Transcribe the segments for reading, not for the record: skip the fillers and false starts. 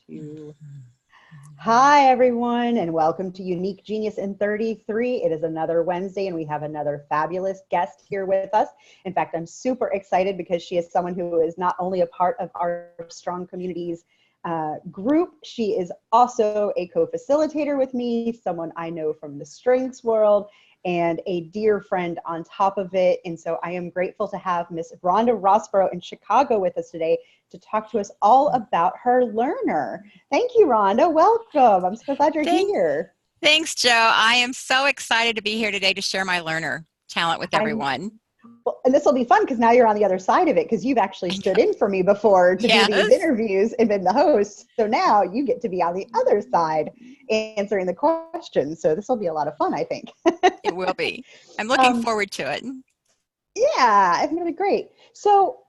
2. Hi, everyone, and welcome to Unique Genius in 33. It is another Wednesday, and we have another fabulous guest here with us. In fact, I'm super excited because she is someone who is not only a part of our Strong Communities group, she is also a co-facilitator with me, someone I know from the strengths world, and a dear friend on top of it. And so I am grateful to have Miss Ronda Rosborough in Chicago with us today to talk to us all about her learner. Thank you, Rhonda. Welcome. I'm so glad you're here. Thanks, Joe. I am so excited to be here today to share my learner talent with everyone. Well, and this will be fun because now you're on the other side of it, because you've actually stood in for me before to do these interviews and been the host. So now you get to be on the other side answering the questions. So this will be a lot of fun, I think. It will be. I'm looking forward to it. Yeah, it's going to be great. So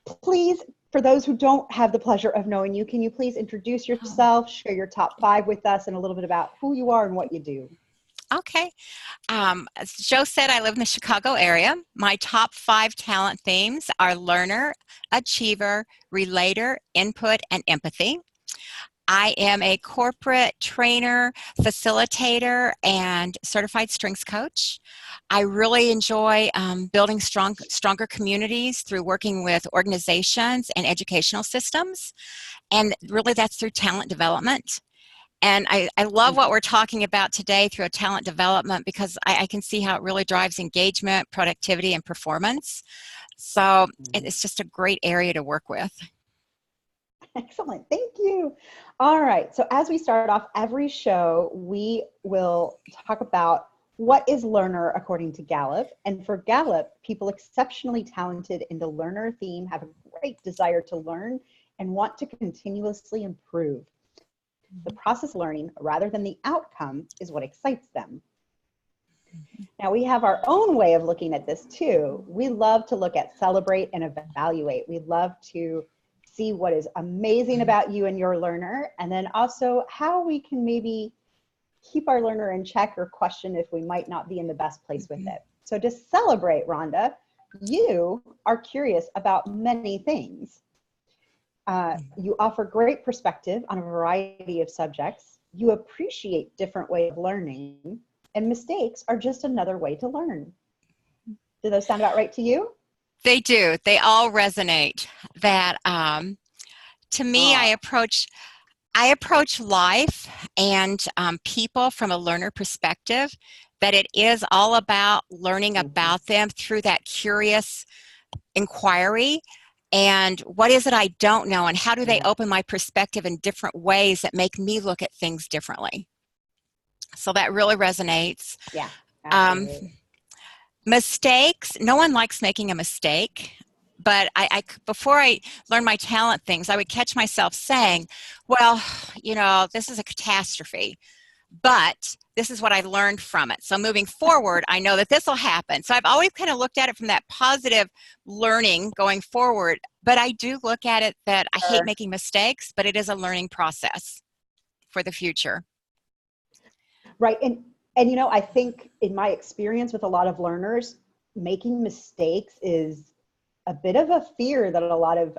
please, for those who don't have the pleasure of knowing you, can you please introduce yourself, share your top 5 with us, and a little bit about who you are and what you do? Okay. As Joe said, I live in the Chicago area. My top 5 talent themes are learner, achiever, relator, input, and empathy. I am a corporate trainer, facilitator, and certified strengths coach. I really enjoy building stronger communities through working with organizations and educational systems. And really that's through talent development. And I love what we're talking about today through a talent development, because I can see how it really drives engagement, productivity, and performance. So it's just a great area to work with. Excellent. Thank you. All right. So as we start off every show, we will talk about what is learner according to Gallup. And for Gallup, people exceptionally talented in the learner theme have a great desire to learn and want to continuously improve. The process of learning rather than the outcome is what excites them. Now we have our own way of looking at this too. We love to look at, celebrate, and evaluate. We love to see what is amazing about you and your learner, and then also how we can maybe keep our learner in check or question if we might not be in the best place with it. So to celebrate, Rhonda, you are curious about many things. You offer great perspective on a variety of subjects. You appreciate different ways of learning, and mistakes are just another way to learn. Do those sound about right to you? They do. They all resonate. That to me, I approach life and people from a learner perspective, that it is all about learning about them through that curious inquiry. And what is it I don't know, and how do they open my perspective in different ways that make me look at things differently? So that really resonates. Yeah. Mistakes, no one likes making a mistake. But before I learned my talent things, I would catch myself saying, well, you know, this is a catastrophe, but this is what I learned from it. So moving forward, I know that this will happen. So I've always kind of looked at it from that positive learning going forward. But I do look at it that I hate making mistakes, but it is a learning process for the future. Right. And you know, I think in my experience with a lot of learners, making mistakes is a bit of a fear that a lot of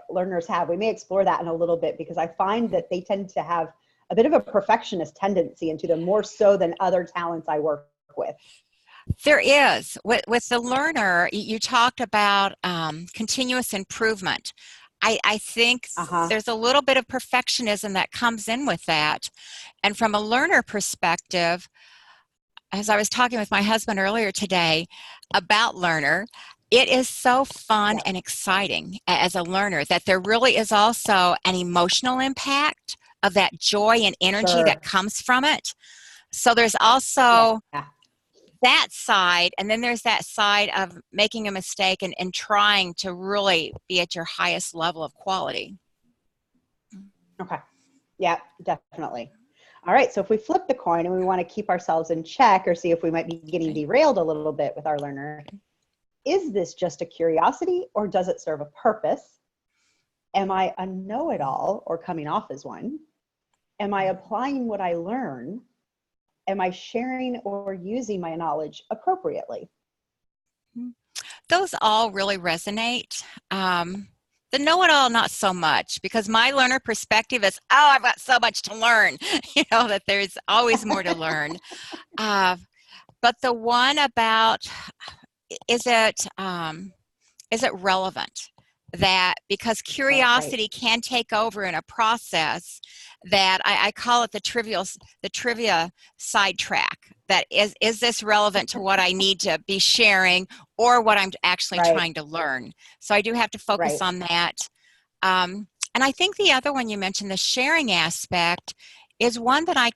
learners have. We may explore that in a little bit, because I find that they tend to have a bit of a perfectionist tendency into them, more so than other talents I work with. There is. With the learner, you talked about continuous improvement. I think there's a little bit of perfectionism that comes in with that. And from a learner perspective, as I was talking with my husband earlier today about learner, it is so fun and exciting as a learner that there really is also an emotional impact of that joy and energy that comes from it. So there's also that side, and then there's that side of making a mistake and trying to really be at your highest level of quality. Okay. Yeah, definitely. All right. So if we flip the coin and we want to keep ourselves in check, or see if we might be getting derailed a little bit with our learner, is this just a curiosity, or does it serve a purpose? Am I a know-it-all or coming off as one? Am I applying what I learn? Am I sharing or using my knowledge appropriately? Those all really resonate. The know-it-all, not so much, because my learner perspective is, oh, I've got so much to learn, that there's always more to learn. But the one about, is it relevant? That because curiosity can take over in a process that I call it the trivia sidetrack. That is this relevant to what I need to be sharing or what I'm actually trying to learn? So I do have to focus on that. And I think the other one you mentioned, the sharing aspect, is one that I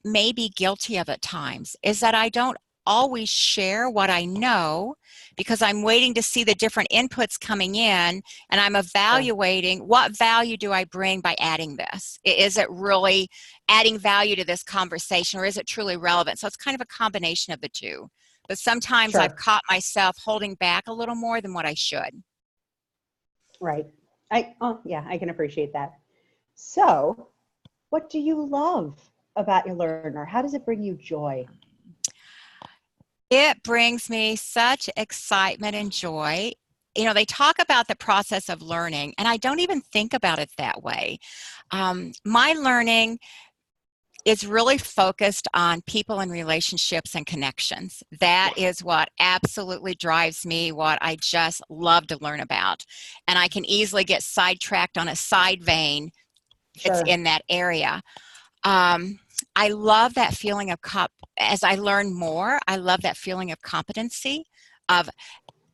may be guilty of at times, is that I don't always share what I know because I'm waiting to see the different inputs coming in, and I'm evaluating what value do I bring by adding this. Is it really adding value to this conversation, or is it truly relevant? So it's kind of a combination of the two. But sometimes I've caught myself holding back a little more than what I should. Right. I can appreciate that. So, what do you love about your learner? How does it bring you joy? It brings me such excitement and joy. They talk about the process of learning, and I don't even think about it that way. My learning is really focused on people and relationships and connections. That is what absolutely drives me, what I just love to learn about. And I can easily get sidetracked on a side vein. It's in that area. I love that feeling of as I learn more, I love that feeling of competency,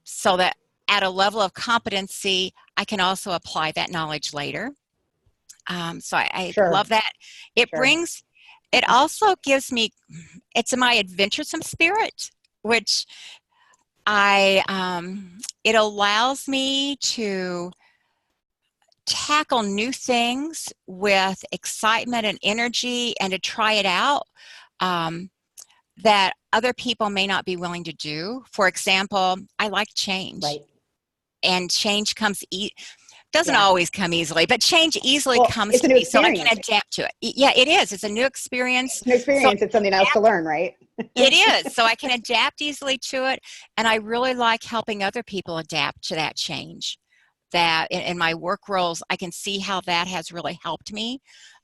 so that at a level of competency, I can also apply that knowledge later. So I love that. It also gives me, it's my adventuresome spirit, which it allows me to tackle new things with excitement and energy and to try it out that other people may not be willing to do. For example, I like change. And change doesn't always come easily, but change easily comes to me, so I can adapt to it. Yeah, it is. It's a new experience. It's an experience. It's something else to learn, right? It is. So I can adapt easily to it, and I really like helping other people adapt to that change. That in my work roles, I can see how that has really helped me,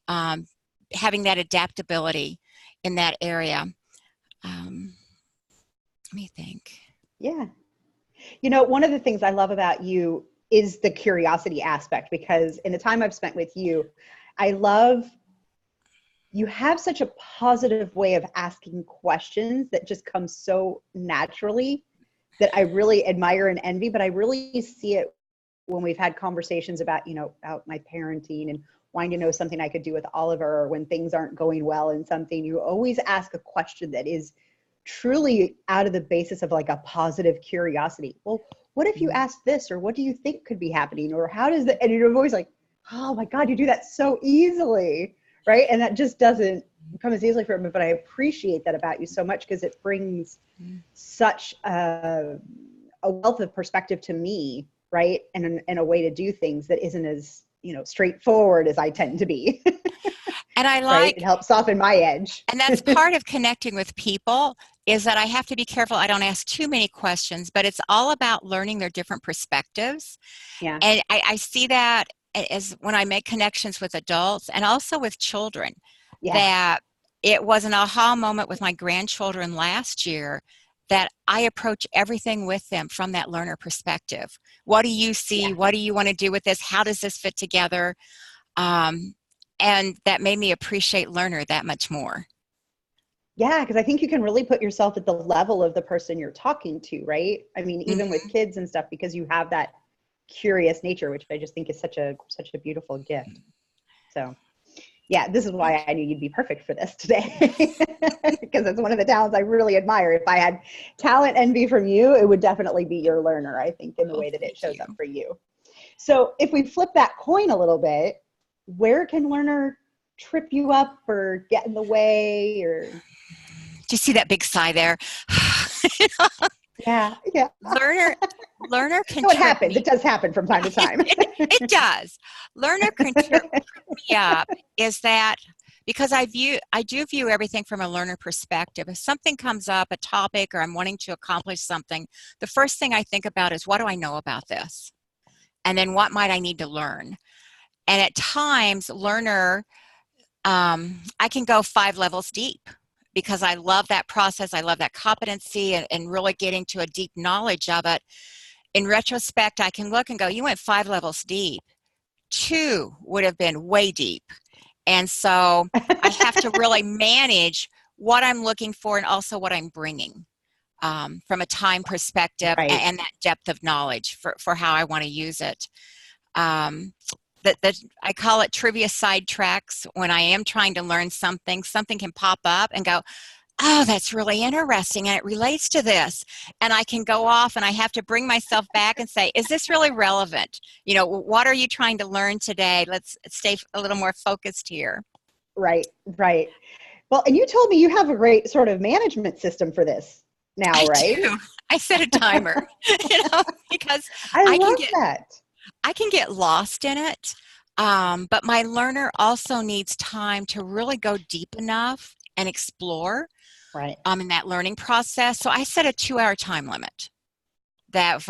having that adaptability in that area. Let me think. Yeah. One of the things I love about you is the curiosity aspect, because in the time I've spent with you, you have such a positive way of asking questions that just come so naturally that I really admire and envy, but I really see it when we've had conversations about my parenting and wanting to know something I could do with Oliver, or when things aren't going well in something, you always ask a question that is truly out of the basis of like a positive curiosity. Well, what if you ask this, or what do you think could be happening, or how does that, and you're always like, oh my God, you do that so easily, right? And that just doesn't come as easily for me, but I appreciate that about you so much, because it brings such a wealth of perspective to me, right? And a way to do things that isn't as, straightforward as I tend to be. And I right? It helps soften my edge. And that's part of connecting with people, is that I have to be careful I don't ask too many questions, but it's all about learning their different perspectives. Yeah. And I see that as when I make connections with adults and also with children, that it was an aha moment with my grandchildren last year, that I approach everything with them from that learner perspective. What do you see? Yeah. What do you want to do with this? How does this fit together? And that made me appreciate learner that much more. Yeah, because I think you can really put yourself at the level of the person you're talking to, right? I mean, even with kids and stuff, because you have that curious nature, which I just think is such a beautiful gift. So, yeah, this is why I knew you'd be perfect for this today, because it's one of the talents I really admire. If I had talent envy from you, it would definitely be your learner, I think, in the way that it shows up for you. So if we flip that coin a little bit, where can learner trip you up or get in the way? Or do you see that big sigh there? Yeah. Learner can. So it happens. It does happen from time to time. It does. Learner can trip me up. Is that because I do view everything from a learner perspective. If something comes up, a topic, or I'm wanting to accomplish something, the first thing I think about is, what do I know about this? and then what might I need to learn. And at times, learner, I can go 5 levels deep because I love that process. I love that competency and really getting to a deep knowledge of it. In retrospect, I can look and go, you went 5 levels deep. 2 would have been way deep. And so I have to really manage what I'm looking for and also what I'm bringing from a time perspective Right. and that depth of knowledge for how I want to use it. I call it trivia sidetracks. When I am trying to learn something can pop up and go, oh, that's really interesting and it relates to this. And I can go off and I have to bring myself back and say, is this really relevant? You know, what are you trying to learn today? Let's stay a little more focused here. Right, right. Well, and you told me you have a great sort of management system for this now, I right? do. I set a timer, because I love that. I can get lost in it. But my learner also needs time to really go deep enough and explore Right. in that learning process. So I set a 2-hour time limit. That if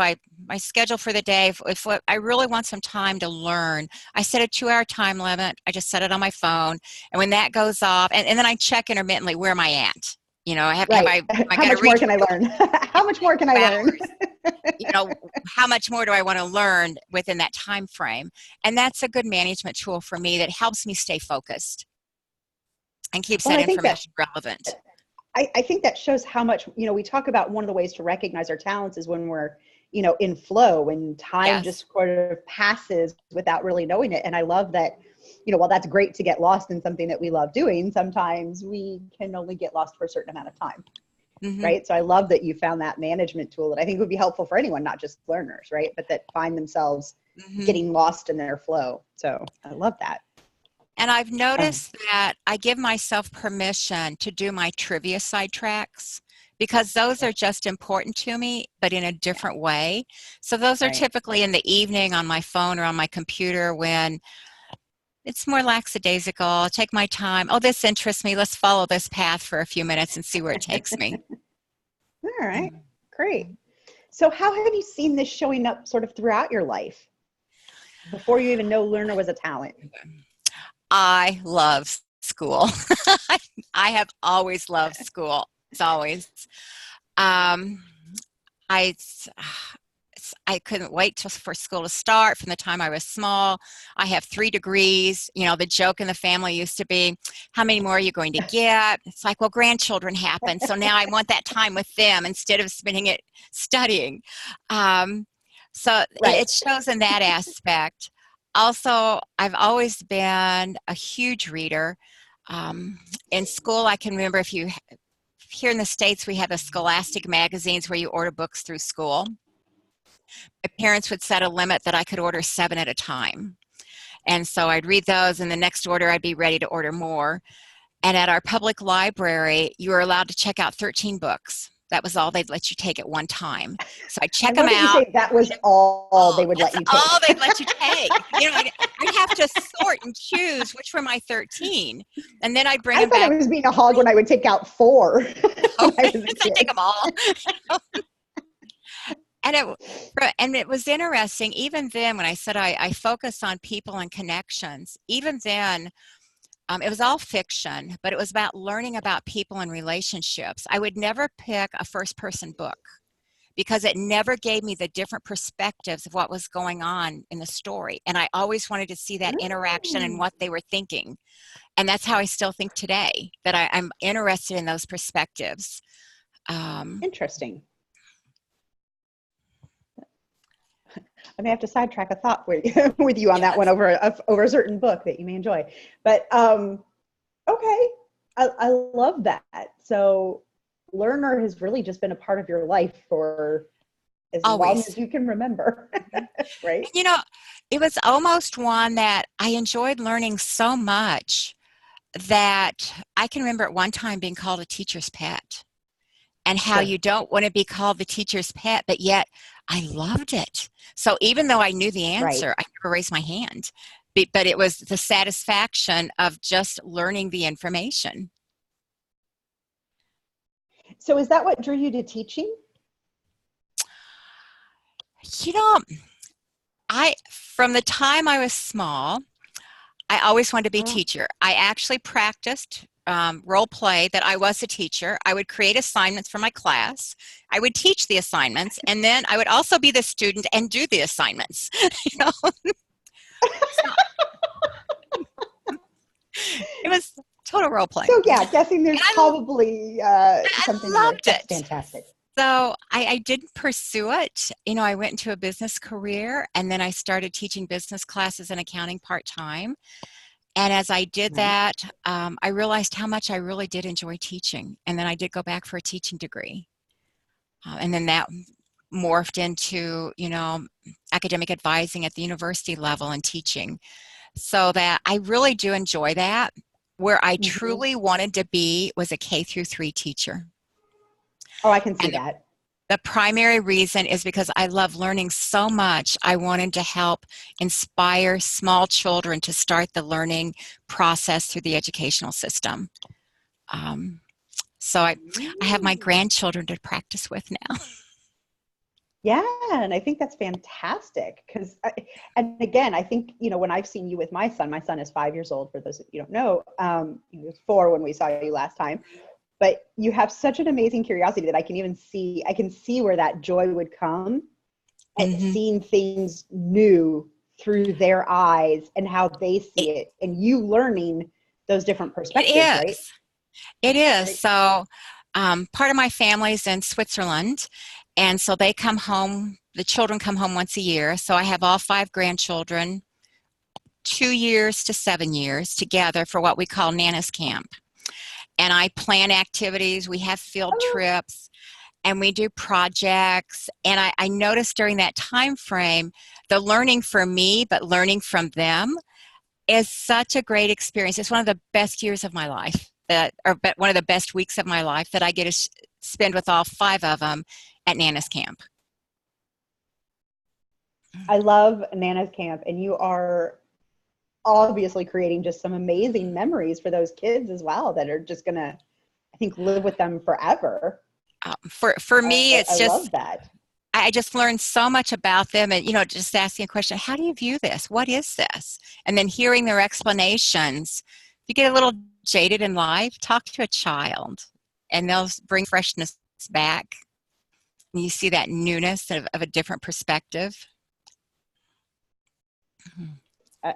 my schedule for the day, if I really want some time to learn, I set a 2-hour time limit. I just set it on my phone. And when that goes off, and then I check intermittently, where am I at? You know, have I How much more can I learn? How much more can I learn? You know, how much more do I want to learn within that time frame? And that's a good management tool for me that helps me stay focused and keeps that information relevant. I think that shows how much, you know, we talk about one of the ways to recognize our talents is when we're, you know, in flow, when time just sort of passes without really knowing it. And I love that, you know, while that's great to get lost in something that we love doing, sometimes we can only get lost for a certain amount of time. Mm-hmm. Right. So I love that you found that management tool that I think would be helpful for anyone, not just learners, right? But that find themselves getting lost in their flow. So I love that. And I've noticed that I give myself permission to do my trivia sidetracks because those are just important to me, but in a different way. So those are typically in the evening on my phone or on my computer when it's more lackadaisical. I'll take my time. Oh, this interests me. Let's follow this path for a few minutes and see where it takes me. All right, great. So how have you seen this showing up sort of throughout your life before you even know learner was a talent? I love school. I have always loved school. It's always. I couldn't wait for school to start from the time I was small. I have 3 degrees. You know, the joke in the family used to be, how many more are you going to get? It's like, well, grandchildren happen. So now I want that time with them instead of spending it studying. It shows in that aspect. Also, I've always been a huge reader. In school, I can remember here in the States, we have the Scholastic magazines where you order books through school. My parents would set a limit that I could order 7 at a time. And so I'd read those, and the next order I'd be ready to order more. And at our public library, you were allowed to check out 13 books. That was all they'd let you take at one time. So I'd check them out. You say that was all they would let you take. All they'd let you take. You know, I'd have to sort and choose which were my 13. And then I'd bring them back. I thought I was being a hog when I would take out 4. I'd take them all. And it was interesting, even then, when I said I focus on people and connections, even then, it was all fiction, but it was about learning about people and relationships. I would never pick a first-person book because it never gave me the different perspectives of what was going on in the story. And I always wanted to see that interaction and what they were thinking. And that's how I still think today, that I'm interested in those perspectives. Interesting. I may have to sidetrack a thought with you on that one over a certain book that you may enjoy. But okay, I love that. So learner has really just been a part of your life for as long as you can remember, right? You know, it was almost one that I enjoyed learning so much that I can remember at one time being called a teacher's pet. And how you don't want to be called the teacher's pet, but yet I loved it. So even though I knew the answer, I never raised my hand. But it was the satisfaction of just learning the information. So is that what drew you to teaching? You know, From the time I was small, I always wanted to be a Oh, teacher. I actually practiced role play that I was a teacher. I would create assignments for my class. I would teach the assignments, and then I would also be the student and do the assignments. You know, so it was total role playing. so yeah, guessing there's And probably something I there. loved That's it. fantastic. So I didn't pursue it. You know, I went into a business career, and then I started teaching business classes and accounting part-time. And as I did Right. that, I realized how much I really did enjoy teaching. And then I did go back for a teaching degree. And then that morphed into, you know, academic advising at the university level and teaching. So that I really do enjoy that. Where I Mm-hmm. truly wanted to be was a K through 3 teacher. Oh, I can see And that. the primary reason is because I love learning so much. I wanted to help inspire small children to start the learning process through the educational system. Um, so I have my Mm. grandchildren to practice with now. Yeah, and I think that's fantastic because, and again, I think, you know, when I've seen you with my son is 5 years old. For those of you who don't know, he was 4 when we saw you last time. But you have such an amazing curiosity that I can see where that joy would come at Hmm. seeing things new through their eyes and how they It, see it, and you learning those different it perspectives, right? is. It is. Right. So part of my family's in Switzerland, and so they come home. The children come home once a year. So I have all 5 grandchildren, 2 years to 7 years together for what we call Nana's Camp. And I plan activities. We have field Oh, trips, and we do projects. And I noticed during that time frame, the learning for me, but learning from them is such a great experience. It's one of the best years of my life, or one of the best weeks of my life that I get to spend with all 5 of them at Nana's Camp. I love Nana's Camp, and you are obviously creating just some amazing memories for those kids as well that are just gonna, I think, live with them forever. For me, I it's just love that. I just learned so much about them, and just asking a question: how do you view this? What is this? And then hearing their explanations. If you get a little jaded in life, talk to a child, and they'll bring freshness back. And you see that newness of a different perspective.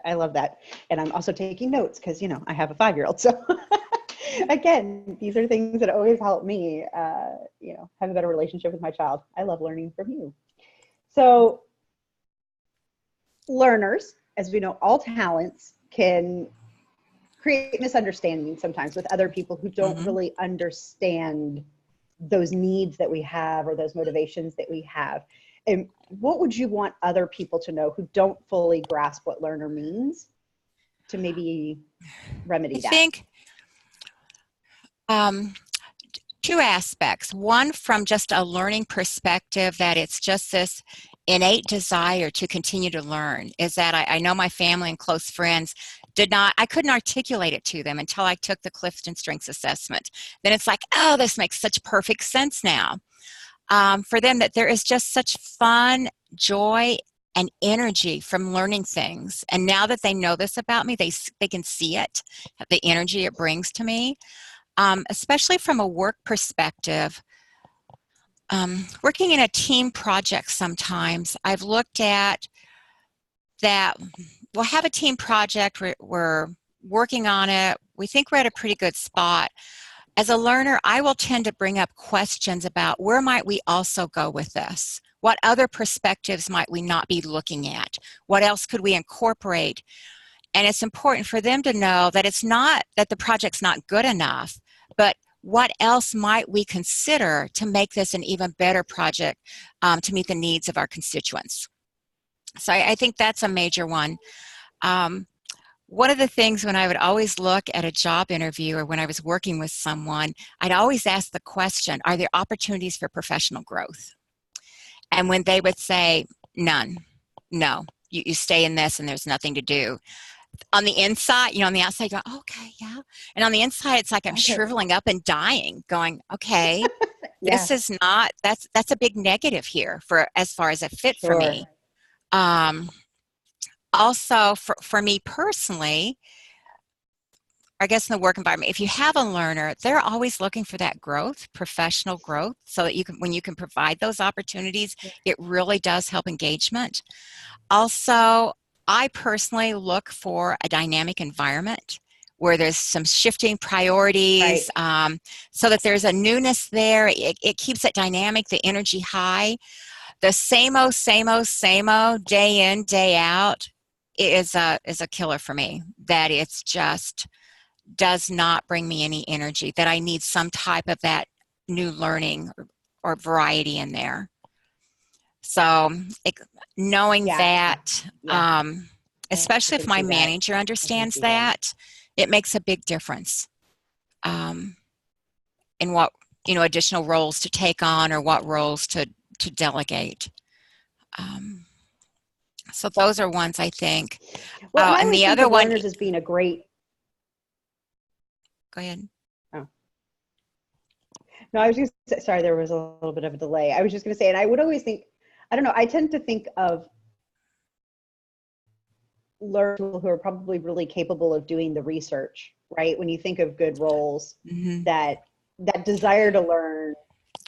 I love that. And I'm also taking notes because, you know, I have a 5-year-old. So again, these are things that always help me, you know, have a better relationship with my child. I love learning from you. So learners, as we know, all talents can create misunderstandings sometimes with other people who don't Mm-hmm. really understand those needs that we have or those motivations that we have. And what would you want other people to know who don't fully grasp what learner means to maybe I remedy that? think um, two aspects. One, from just a learning perspective, that it's just this innate desire to continue to learn. Is that I know my family and close friends I couldn't articulate it to them until I took the Clifton Strengths Assessment. Then it's like, oh, this makes such perfect sense now. For them, that there is just such fun, joy, and energy from learning things. And now that they know this about me, they can see it, the energy it brings to me. Especially from a work perspective, working in a team project sometimes, I've looked at that we'll have a team project, we're working on it, we think we're at a pretty good spot. As a learner, I will tend to bring up questions about where might we also go with this? What other perspectives might we not be looking at? What else could we incorporate? And it's important for them to know that it's not that the project's not good enough, but what else might we consider to make this an even better project to meet the needs of our constituents? So I think that's a major one. Um, One of the things when I would always look at a job interview or when I was working with someone, I'd always ask the question, are there opportunities for professional growth? And when they would say, none, no, you stay in this and there's nothing to do. On the inside, on the outside, you go, okay, yeah. And on the inside, it's like I'm Okay. shriveling up and dying, going, okay, Yeah, this is not, that's a big negative here for as far as a fit for sure. me. Um, Also, for me personally, I guess in the work environment, if you have a learner, they're always looking for that growth, professional growth, so that when you can provide those opportunities, it really does help engagement. Also, I personally look for a dynamic environment where there's some shifting priorities, so that there's a newness there. It keeps it dynamic, the energy high. The same old, same old, same old, day in, day out is a killer for me. That it's just does not bring me any energy, that I need some type of that new learning or variety in there. So knowing that, especially if my manager understands that, it makes a big difference in what, additional roles to take on or what roles to delegate. So those are ones I think. Well, and the think other of one, learners as being a great. Go ahead. Oh. No, I was just sorry. There was a little bit of a delay. I was just going to say, and I would always think, I don't know. I tend to think of learners who are probably really capable of doing the research, right? When you think of good roles, that desire to learn,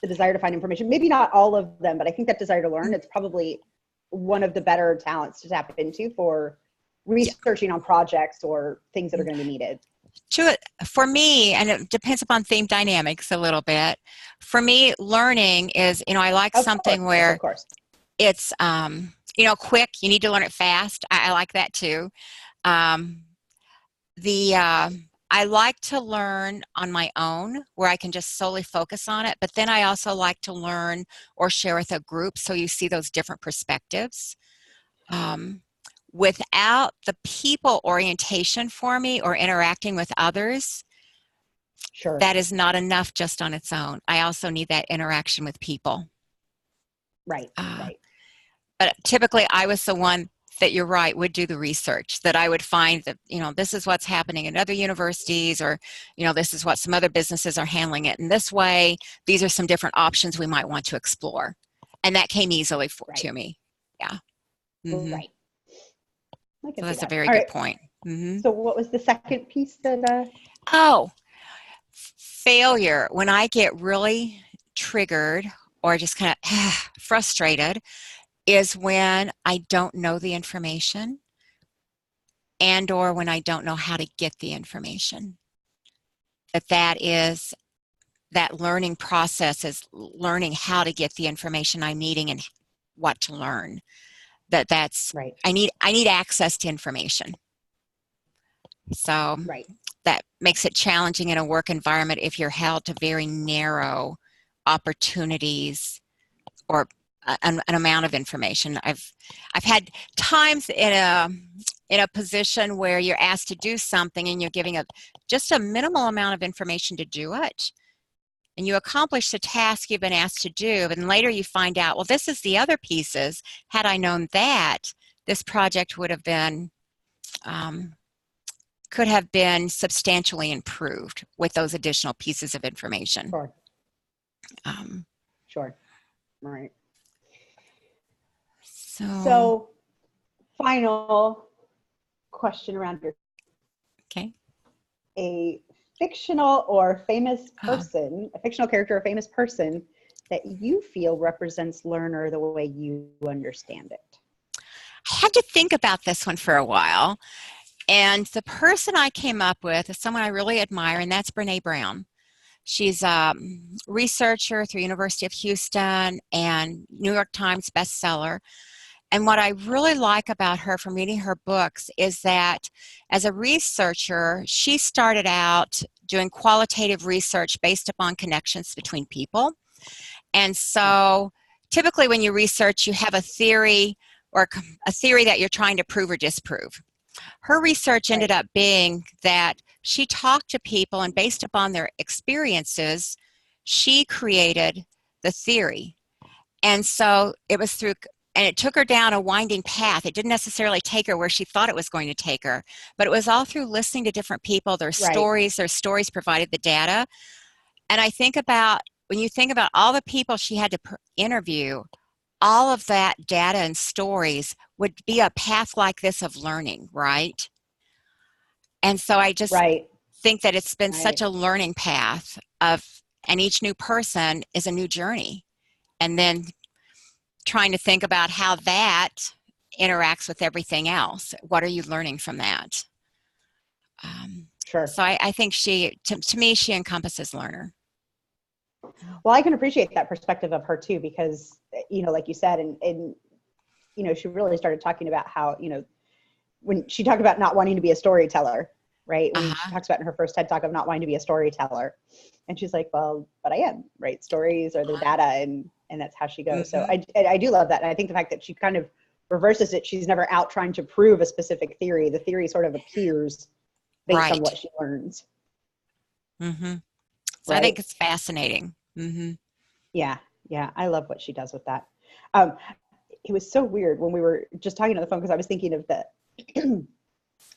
the desire to find information. Maybe not all of them, but I think that desire to learn, it's probably one of the better talents to tap into for researching on projects or things that are going to be needed. For me, and it depends upon theme dynamics a little bit, for me, learning is, I like something where it's, quick, you need to learn it fast. I like that too. I like to learn on my own where I can just solely focus on it, but then I also like to learn or share with a group so you see those different perspectives. Without the people orientation for me or interacting with others, that is not enough just on its own. I also need that interaction with people. Right. But typically I was the one that, you're right, would do the research, that I would find that, this is what's happening in other universities, or, this is what some other businesses are handling it in this way. These are some different options we might want to explore. And that came easily to me. Yeah. Right. So that's a very good point. So what was the second piece that? Failure. When I get really triggered or just kind of frustrated is when I don't know the information and or when I don't know how to get the information. That learning process is learning how to get the information I'm needing and what to learn. That's right. I need access to information. So that makes it challenging in a work environment if you're held to very narrow opportunities or an amount of information. I've had times in a position where you're asked to do something and you're giving just a minimal amount of information to do it, and you accomplish the task you've been asked to do, and later you find out, well, this is the other pieces. Had I known that, this project would have been, could have been substantially improved with those additional pieces of information. Sure. Right. So final question around here. Okay. A fictional or famous person, a fictional character or famous person that you feel represents learner the way you understand it. I had to think about this one for a while. And the person I came up with is someone I really admire, and that's Brene Brown. She's a researcher through University of Houston and New York Times bestseller. And what I really like about her from reading her books is that as a researcher, she started out doing qualitative research based upon connections between people. And so typically when you research, you have a theory or a theory that you're trying to prove or disprove. Her research ended up being that she talked to people, and based upon their experiences, she created the theory. And so it was through, and it took her down a winding path. It didn't necessarily take her where she thought it was going to take her, but it was all through listening to different people, their stories provided the data. And I think about, when you think about all the people she had to interview, all of that data and stories would be a path like this of learning, right? And so I just Right. think that it's been such Right. a learning path of, and each new person is a new journey. And then trying to think about how that interacts with everything else. What are you learning from that? Sure. So I think to me, she encompasses learner. Well, I can appreciate that perspective of her too, because, like you said, and she really started talking about how, when she talked about not wanting to be a storyteller, right? When she Uh-huh. talks about in her first TED Talk of not wanting to be a storyteller. And she's like, well, but I am, right? Stories are the data, and that's how she goes. So Mm-hmm. I do love that. And I think the fact that she kind of reverses it, she's never out trying to prove a specific theory. The theory sort of appears based on Right. what she learns. Mm-hmm. So I think Right. it's fascinating. Mm-hmm. Yeah. Yeah. I love what she does with that. Um, it was so weird when we were just talking on the phone, because I was thinking of the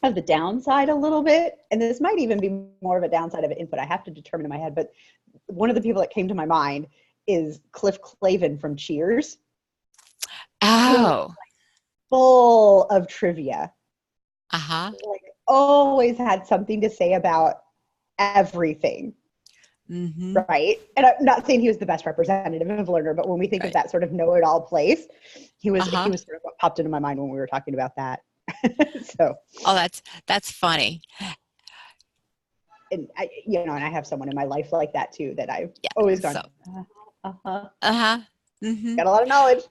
of the downside a little bit, and this might even be more of a downside of an input. I have to determine in my head, but one of the people that came to my mind is Cliff Clavin from Cheers, who Oh. full of trivia, Uh-huh. like always had something to say about everything. Mm-hmm. Right. And I'm not saying he was the best representative of learner, but when we think of Right. that sort of know-it-all place, he was Uh-huh. sort of what popped into my mind when we were talking about that. So, Oh, that's funny. and and I have someone in my life like that too, that I've Yeah. always So, gone, uh-huh, uh-huh. Mm-hmm. got a lot of knowledge.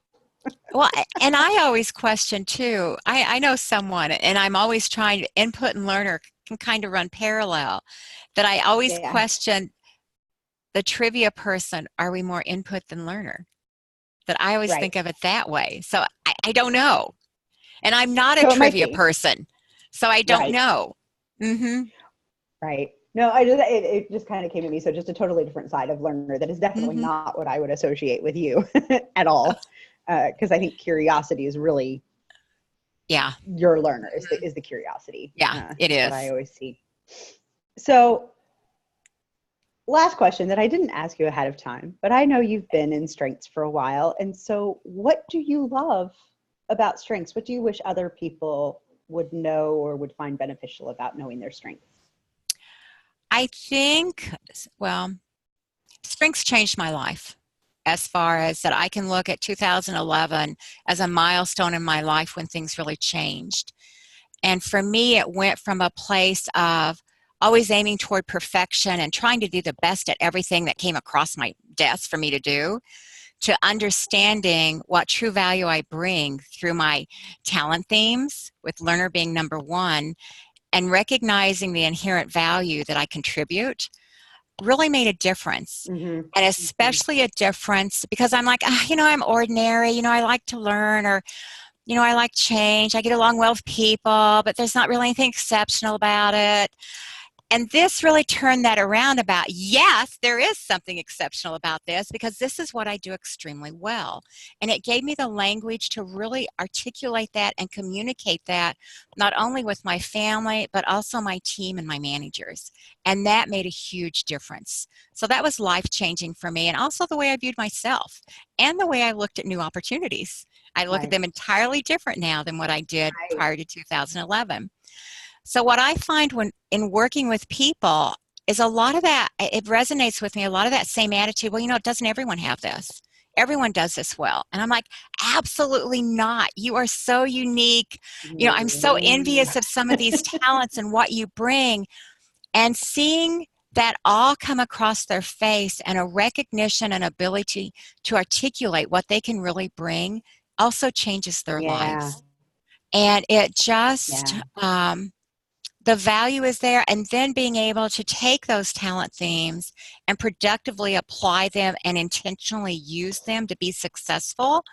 Well, and I always question too. I know someone, and I'm always trying to input and learner can kind of run parallel. That I always Yeah. question the trivia person. Are we more input than learner? That I always Right. think of it that way. So I don't know, and I'm not a So it might trivia be. person, so I don't Right. know. Mm-hmm. Right. No, it just kind of came to me. So just a totally different side of learner that is definitely Mm-hmm. not what I would associate with you at all. Because I think curiosity is really Yeah. your learner, is the curiosity, Yeah. It is what I is. always see. So last question that I didn't ask you ahead of time, but I know you've been in strengths for a while. And so what do you love about strengths? What do you wish other people would know or would find beneficial about knowing their strengths? I think, well, strengths changed my life as far as that I can look at 2011 as a milestone in my life when things really changed. And for me, it went from a place of always aiming toward perfection and trying to do the best at everything that came across my desk for me to do, to understanding what true value I bring through my talent themes, with learner being number one, and recognizing the inherent value that I contribute really made a difference. Mm-hmm. And Mm-hmm. especially a difference because I'm like, I'm ordinary, I like to learn, or I like change. I get along well with people, but there's not really anything exceptional about it. And this really turned that around about, yes, there is something exceptional about this because this is what I do extremely well. And it gave me the language to really articulate that and communicate that not only with my family, but also my team and my managers. And that made a huge difference. So that was life-changing for me, and also the way I viewed myself and the way I looked at new opportunities. I look at Right. them entirely different now than what I did Right. prior to 2011. So what I find when in working with people is a lot of that, it resonates with me, a lot of that same attitude. Well, doesn't everyone have this? Everyone does this well. And I'm like, absolutely not. You are so unique. I'm so Mm-hmm. envious of some of these talents and what you bring. And seeing that all come across their face and a recognition and ability to articulate what they can really bring also changes their Yeah. lives. And it just, Yeah. the value is there, and then being able to take those talent themes and productively apply them and intentionally use them to be successful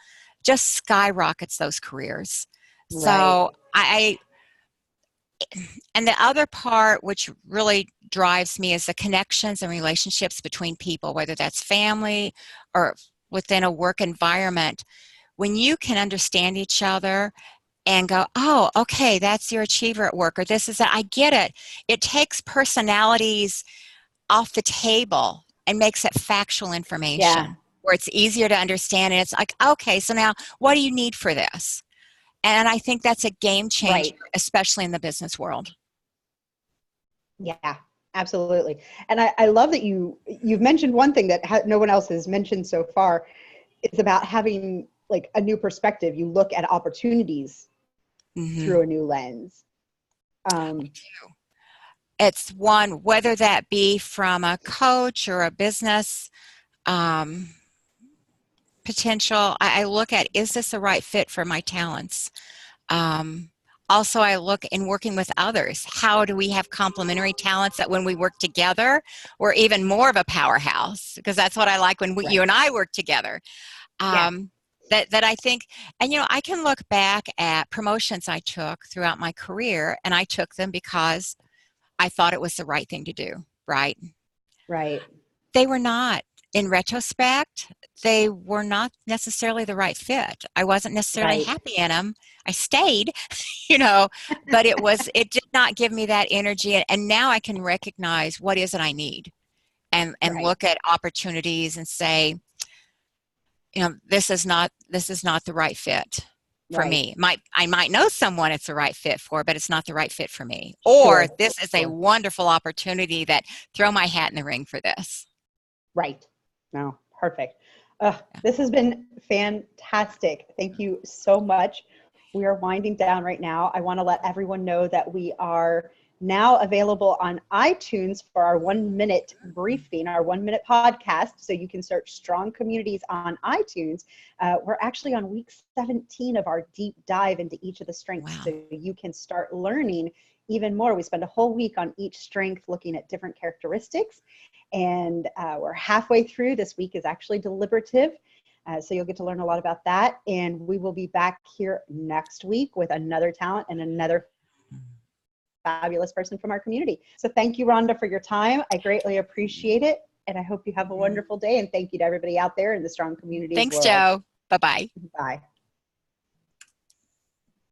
just skyrockets those careers. Right. So and the other part which really drives me is the connections and relationships between people, whether that's family or within a work environment. When you can understand each other and go, oh, okay, that's your achiever at work, or this is that. I get it. It takes personalities off the table and makes it factual Yeah. information. where it's easier to understand. And it's like, okay, so now what do you need for this? And I think that's a game changer, Right. especially in the business world. Yeah, absolutely. And I love that you've mentioned one thing that no one else has mentioned so far. It's about having like a new perspective. You look at opportunities Mm-hmm. through a new lens. It's one, whether that be from a coach or a business potential, I look at, is this the right fit for my talents? Also, I look in working with others. How do we have complementary talents that when we work together, we're even more of a powerhouse? Because that's what I like when you Right. and I work together. Yeah. That I think, and I can look back at promotions I took throughout my career, and I took them because I thought it was the right thing to do, right? Right. They were not. In retrospect, they were not necessarily the right fit. I wasn't necessarily Right. happy in them. I stayed, but it did not give me that energy. And now I can recognize what is it I need and Right. look at opportunities and say, this is not the right fit for Right. me. I might know someone it's the right fit for, but it's not the right fit for me. Or Sure. this is a Sure. wonderful opportunity that throw my hat in the ring for this. Right. No, perfect. Yeah. This has been fantastic. Thank you so much. We are winding down right now. I want to let everyone know that we are now available on iTunes for our 1-minute briefing, our 1-minute podcast. So you can search Strong Communities on iTunes. We're actually on week 17 of our deep dive into each of the strengths. Wow. So you can start learning even more. We spend a whole week on each strength looking at different characteristics. And we're halfway through. This week is actually deliberative. So you'll get to learn a lot about that. And we will be back here next week with another talent and another fabulous person from our community. So thank you, Rhonda, for your time. I greatly appreciate it. And I hope you have a wonderful day. And thank you to everybody out there in the Strong Communities Thanks, world. Joe. Bye-bye. Bye.